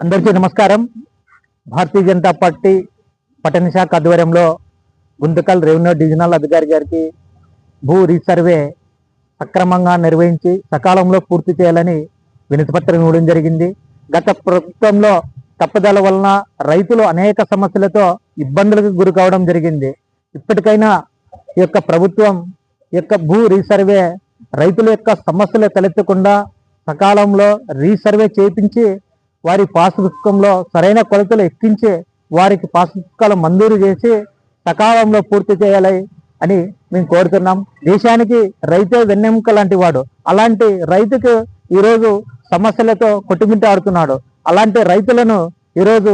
అందరికీ నమస్కారం. భారతీయ జనతా పార్టీ పట్టణ శాఖ ఆధ్వర్యంలో గుంతకల్ రెవెన్యూ డివిజనల్ అధికారి గారికి భూ రీసర్వే సక్రమంగా నిర్వహించి సకాలంలో పూర్తి చేయాలని వినతిపత్రం ఇవ్వడం జరిగింది. గత ప్రభుత్వంలో తప్పుదల వలన రైతులు అనేక సమస్యలతో ఇబ్బందులకు గురి కావడం జరిగింది. ఇప్పటికైనా ఈ యొక్క ప్రభుత్వం భూ రీసర్వే రైతుల యొక్క సమస్యలు తలెత్తకుండా సకాలంలో రీసర్వే చేయించి వారి పాస్బుక్లో సరైన కొలతలు ఎక్కించి వారికి పాస్బుక్లు మంజూరు చేసి సకాలంలో పూర్తి చేయాలి అని మేము కోరుతున్నాం. దేశానికి రైతే వెన్నెముక లాంటి వాడు. అలాంటి రైతుకు ఈరోజు సమస్యలతో కొట్టుమిట్టాడుతున్నాడు. అలాంటి రైతులను ఈరోజు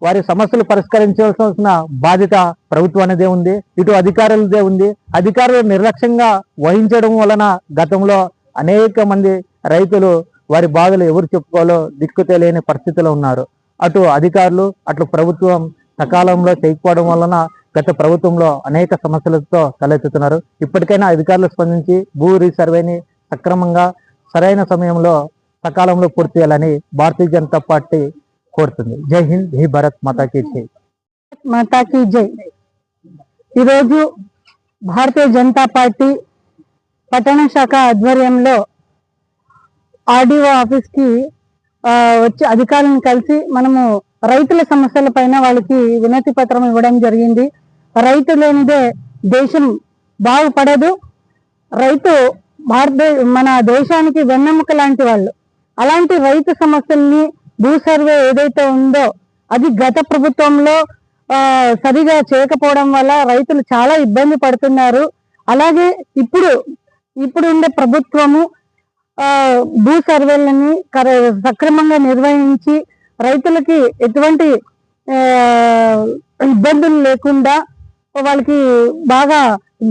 వారి సమస్యలు పరిష్కరించాల్సిన బాధ్యత ప్రభుత్వానిదే ఉంది, ఇటు అధికారులదే ఉంది. అధికారులు నిర్లక్ష్యంగా వహించడం వలన గతంలో అనేక మంది రైతులు వారి బాధలు ఎవరు చెప్పుకోవాలో దిక్కు తెలియని పరిస్థితిలో ఉన్నారు. అటు అధికారులు అటు ప్రభుత్వం సకాలంలో చేయకపోవడం వలన గత ప్రభుత్వంలో అనేక సమస్యలతో తలెత్తుతున్నారు. ఇప్పటికైనా అధికారులు స్పందించి భూ రీసర్వేని సక్రమంగా సరైన సమయంలో సకాలంలో పూర్తి చేయాలని భారతీయ జనతా పార్టీ కోరుతుంది. జై హింద్, జై భారత్ మాతాకి జై. మాతాకి జై. ఈరోజు భారతీయ జనతా పార్టీ పట్టణ శాఖ ఆధ్వర్యంలో ఆర్డీఓ ఆఫీస్ కి వచ్చి అధికారులను కలిసి మనము రైతుల సమస్యల పైన వాళ్ళకి వినతి పత్రం ఇవ్వడం జరిగింది. రైతు లేనిదే దేశం బాగుపడదు. రైతు మన దేశానికి వెన్నెముక లాంటి వాళ్ళు. అలాంటి రైతు సమస్యల్ని భూ సర్వే ఏదైతే ఉందో అది గత ప్రభుత్వంలో సరిగా చేయకపోవడం వల్ల రైతులు చాలా ఇబ్బంది పడుతున్నారు. అలాగే ఇప్పుడు ఉండే ప్రభుత్వము భూ సర్వేలని సక్రమంగా నిర్వహించి రైతులకి ఎటువంటి ఇబ్బందులు లేకుండా వాళ్ళకి బాగా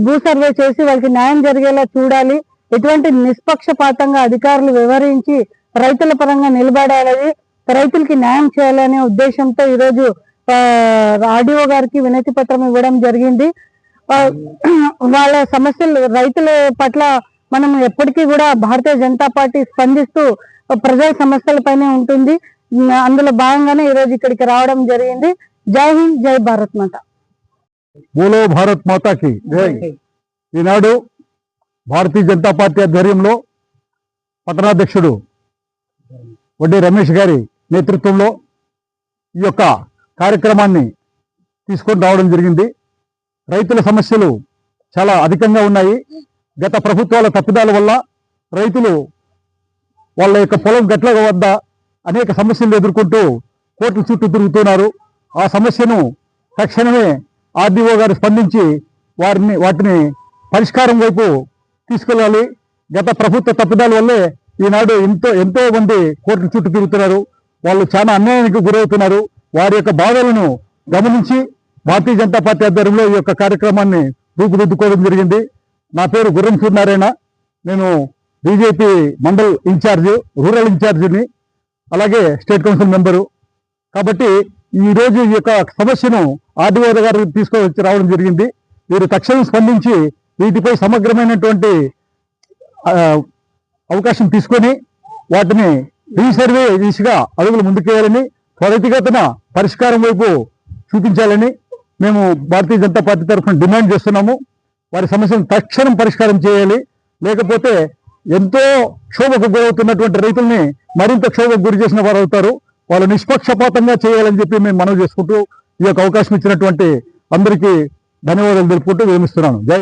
భూ సర్వే చేసి వాళ్ళకి న్యాయం జరిగేలా చూడాలి. ఎటువంటి నిష్పక్షపాతంగా అధికారులు వివరించి రైతుల పరంగా నిలబడాలని, రైతులకి న్యాయం చేయాలనే ఉద్దేశంతో ఈరోజు ఆర్డీఓ గారికి వినతి పత్రం ఇవ్వడం జరిగింది. వాళ్ళ సమస్యలు రైతుల పట్ల మనం ఎప్పటికీ కూడా భారతీయ జనతా పార్టీ స్పందిస్తూ ప్రజల సమస్యలపైనే ఉంటుంది. అందులో భాగంగానే ఈరోజు ఇక్కడికి రావడం జరిగింది. జై హింద్, జై భారత్ మాత. బోలో భారత్ మాతాకి జై. ఈనాడు భారతీయ జనతా పార్టీ ఆధ్వర్యంలో పట్టణాధ్యక్షుడు వడ్డీ రమేష్ గారి నేతృత్వంలో ఈ యొక్క కార్యక్రమాన్ని తీసుకొని రావడం జరిగింది. రైతుల సమస్యలు చాలా అధికంగా ఉన్నాయి. గత ప్రభుత్వాల తప్పిదాల వల్ల రైతులు వాళ్ళ యొక్క పొలం గట్ల వద్ద అనేక సమస్యలు ఎదుర్కొంటూ కోర్టుల చుట్టూ తిరుగుతున్నారు. ఆ సమస్యను తక్షణమే ఆర్డీఓ గారు స్పందించి వాటిని పరిష్కారం వైపు తీసుకెళ్ళాలి. గత ప్రభుత్వ తప్పిదాల వల్లే ఈనాడు ఎంతో మంది కోర్టుల చుట్టూ తిరుగుతున్నారు. వాళ్ళు చాలా అన్యాయానికి గురవుతున్నారు. వారి యొక్క బాధలను గమనించి భారతీయ జనతా పార్టీ ఆధ్వర్యంలో ఈ యొక్క కార్యక్రమాన్ని రూపుదిద్దుకోవడం జరిగింది. నా పేరు గుర్రం సూర్యనారాయణ. నేను బీజేపీ మండల్ ఇన్ఛార్జ్, రూరల్ ఇన్ఛార్జిని, అలాగే స్టేట్ కౌన్సిల్ మెంబరు. కాబట్టి ఈరోజు ఈ యొక్క సమస్యను ఆర్డీఓ గారు తీసుకొని రావడం జరిగింది. వీరు తక్షణం స్పందించి వీటిపై సమగ్రమైనటువంటి అవకాశం తీసుకొని వాటిని రీసర్వే దిశగా అడుగులు ముందుకేయాలని, త్వరితగతిన పరిష్కారం వైపు చూపించాలని మేము భారతీయ జనతా పార్టీ తరఫున డిమాండ్ చేస్తున్నాము. వారి సమస్యను తక్షణం పరిష్కారం చేయాలి. లేకపోతే ఎంతో క్షోభకు గురవుతున్నటువంటి రైతుల్ని మరింత క్షోభకు గురి చేసిన వారు అవుతారు. వాళ్ళు నిష్పక్షపాతంగా చేయాలని చెప్పి మేము మనవి చేసుకుంటూ ఈ యొక్క అవకాశం ఇచ్చినటువంటి అందరికీ ధన్యవాదాలు తెలుపుకుంటూ విరమిస్తున్నాను. జై.